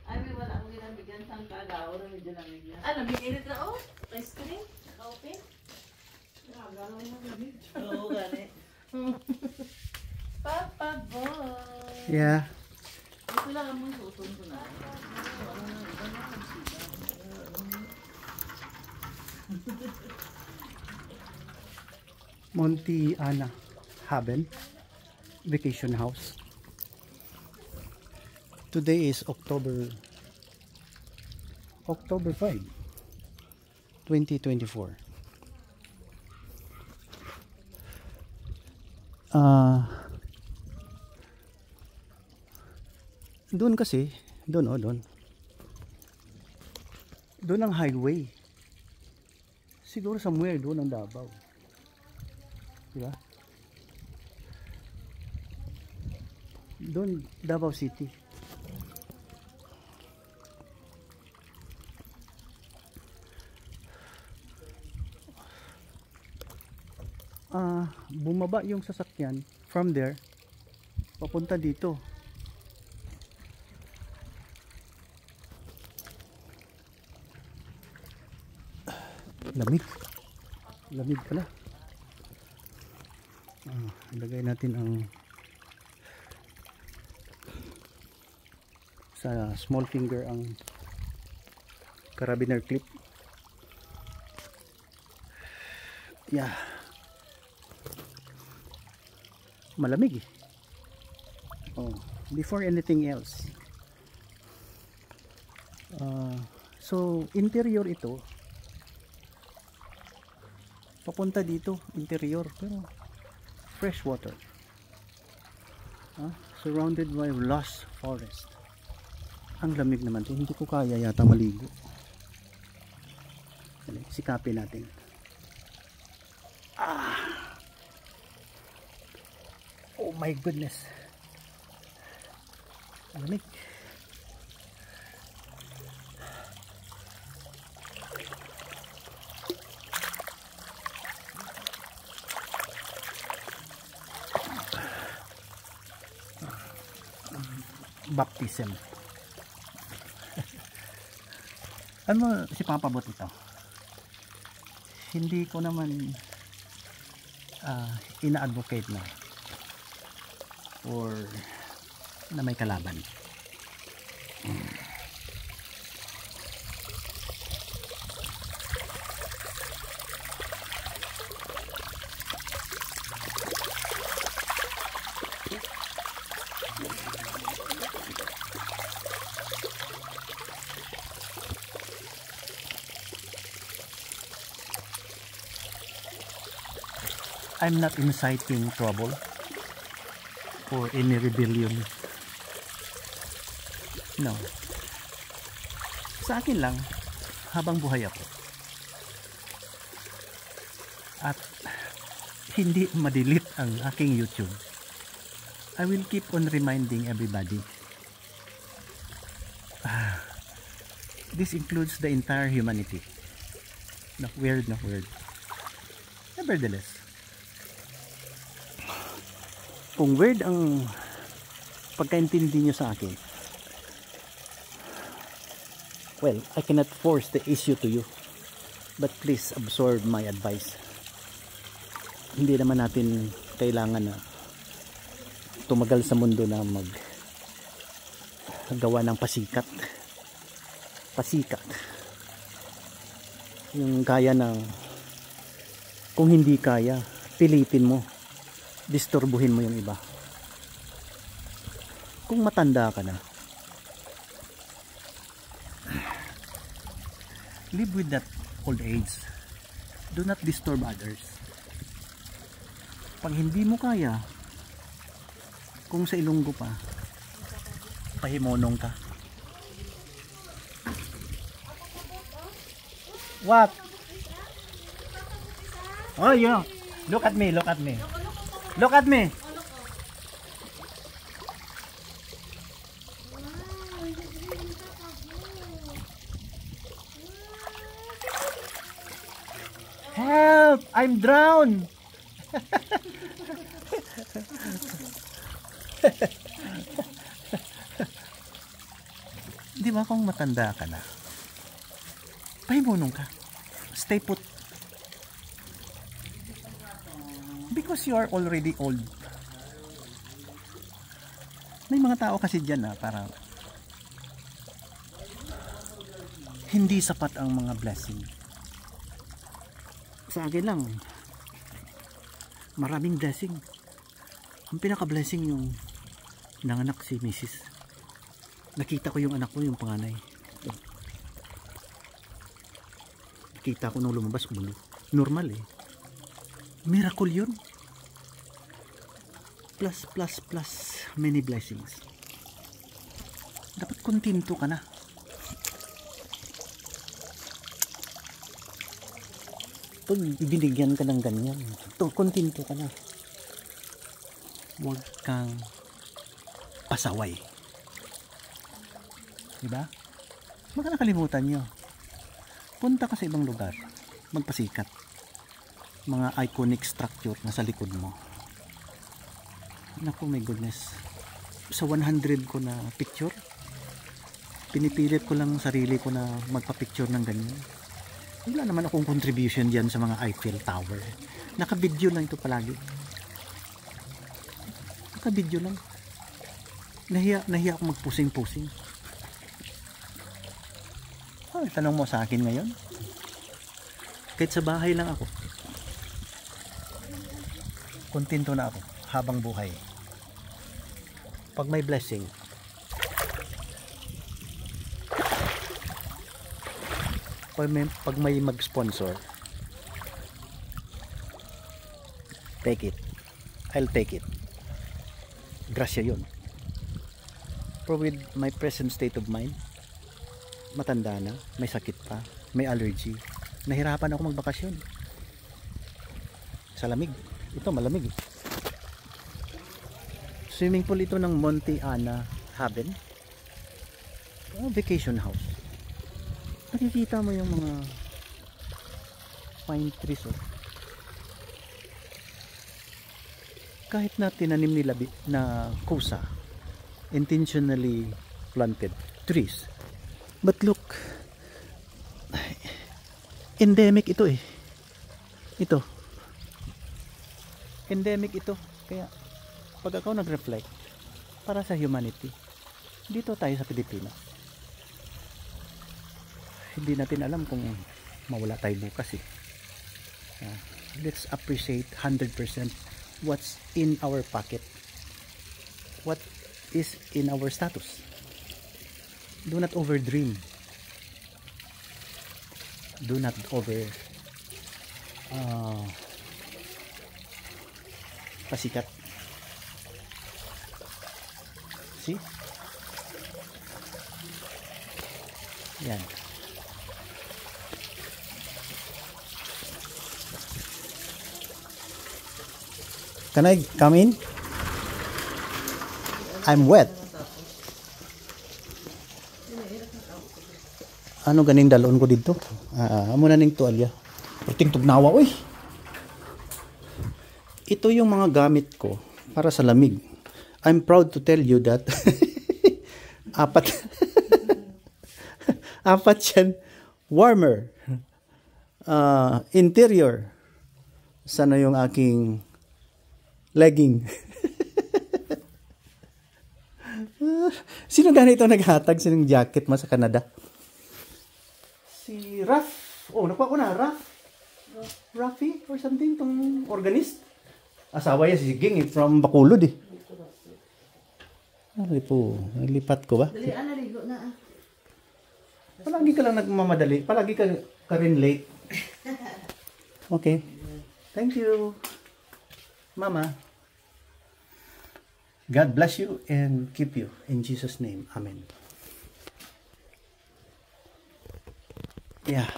Ay, may wala akong ginamigyan sa kagaw na medyo lamigyan. Ah, nabinili na oh? Ice cream? Naka-open? Oo, gani. Papa boy! Yeah. Ito lang ang mga susun ko na. Monte Ana Haben Vacation House. Today is October 5, 2024. Doon kasi, doon ang highway. Siguro somewhere doon ang Davao. Diba? Doon, Davao City. Bumaba yung sasakyan from there papunta dito. Lamig pala. Ilagay natin ang sa small finger ang carabiner clip. Yeah. Malamig eh. Before anything else. So interior ito. Papunta dito, interior, pero fresh water. Surrounded by lush forest. Ang lamig naman to, hindi ko kaya yata maligo. Sikapin natin. Oh my goodness. Lamig. Baptism. Ano si Papa Bot ito? Hindi ko naman ina-advocate na or na may kalaban. I'm not inciting trouble or any rebellion. No. Sa akin lang, habang buhay ako at hindi ma-delete ang aking YouTube, I will keep on reminding everybody. This includes the entire humanity. No, weird. Nevertheless, kung weird ang pagkaintindi nyo sa akin, well, I cannot force the issue to you, but please absorb my advice. Hindi naman natin kailangan na tumagal sa mundo na gawa ng pasikat yung kaya ng, kung hindi kaya, pilitin mo, disturbuhin mo yung iba. Kung matanda ka na, live with that old age. Do not disturb others. Pag hindi mo kaya, kung sa Ilonggo pa, pahimonong ka. What? Oh, yeah. Look at me. Help! I'm drowned. Di ba kung matanda ka na, pahibunong ka. Stay put. Because you are already old. May mga tao kasi dyan na parang hindi sapat ang mga blessing. Sa akin lang, maraming blessing. Ang pinaka-blessing yung nanganak si Mrs. Nakita ko yung anak ko, yung panganay. Nakita ko nung lumabas ulo. Normal eh. Miracle yun. Plus, plus, plus many blessings. Dapat kontento ka na. Pag binigyan ka ng ganyan, kontento ka na. Huwag kang pasaway. Diba? Baka nakalimutan nyo. Punta ka sa ibang lugar. Magpasikat. Mga iconic structure na sa likod mo. Naku, my goodness. Sa 100 ko na picture, pinipilit ko lang sarili ko na magpa-picture ng ganyan. Wala naman akong contribution dyan sa mga Eiffel Tower. Naka-video lang ito palagi. Naka-video lang. Nahiya ako magpusing-pusing. Tanong mo sa akin ngayon? Kahit sa bahay lang ako, kontento na ako habang buhay. Pag may blessing, pag may mag-sponsor, take it. I'll take it. Grasya yun. Pero with my present state of mind, matanda na, may sakit pa, may allergy, nahirapan ako magbakasyon sa lamig. Ito malamig eh. Swimming pool ito ng Monte Ana Haven. Vacation house. Nakikita mo yung mga pine trees oh. Kahit na tinanim nila na kusa, intentionally planted trees. But look, endemic ito eh. Ito. Endemic ito. Kaya, pag ako nag-reflect, para sa humanity, dito tayo sa Pilipinas. Hindi natin alam kung mawala tayo bukas eh. Let's appreciate 100% what's in our pocket. What is in our status. Do not overdream. Do not pasikat. See? Yan. Can I come in? I'm wet. Ano ganing dalon ko dito? Amo na ning tuwalya. Puting tugnawa oy. Ito yung mga gamit ko para sa lamig. I'm proud to tell you that apat yan warmer interior. Sana yung aking legging. Sino ganito naghatag sinong jacket mo sa Canada? Si Raf. Oh, nakuha ko na. Rafi or something, tong organist. Asawa niya si Ging from Bacolod eh. Ano po, nalipat ko ba? Dali, naligo na ah. Palagi ka lang nagmamadali. Palagi ka rin late. Okay. Thank you, Mama. God bless you and keep you. In Jesus' name. Amen. Yeah.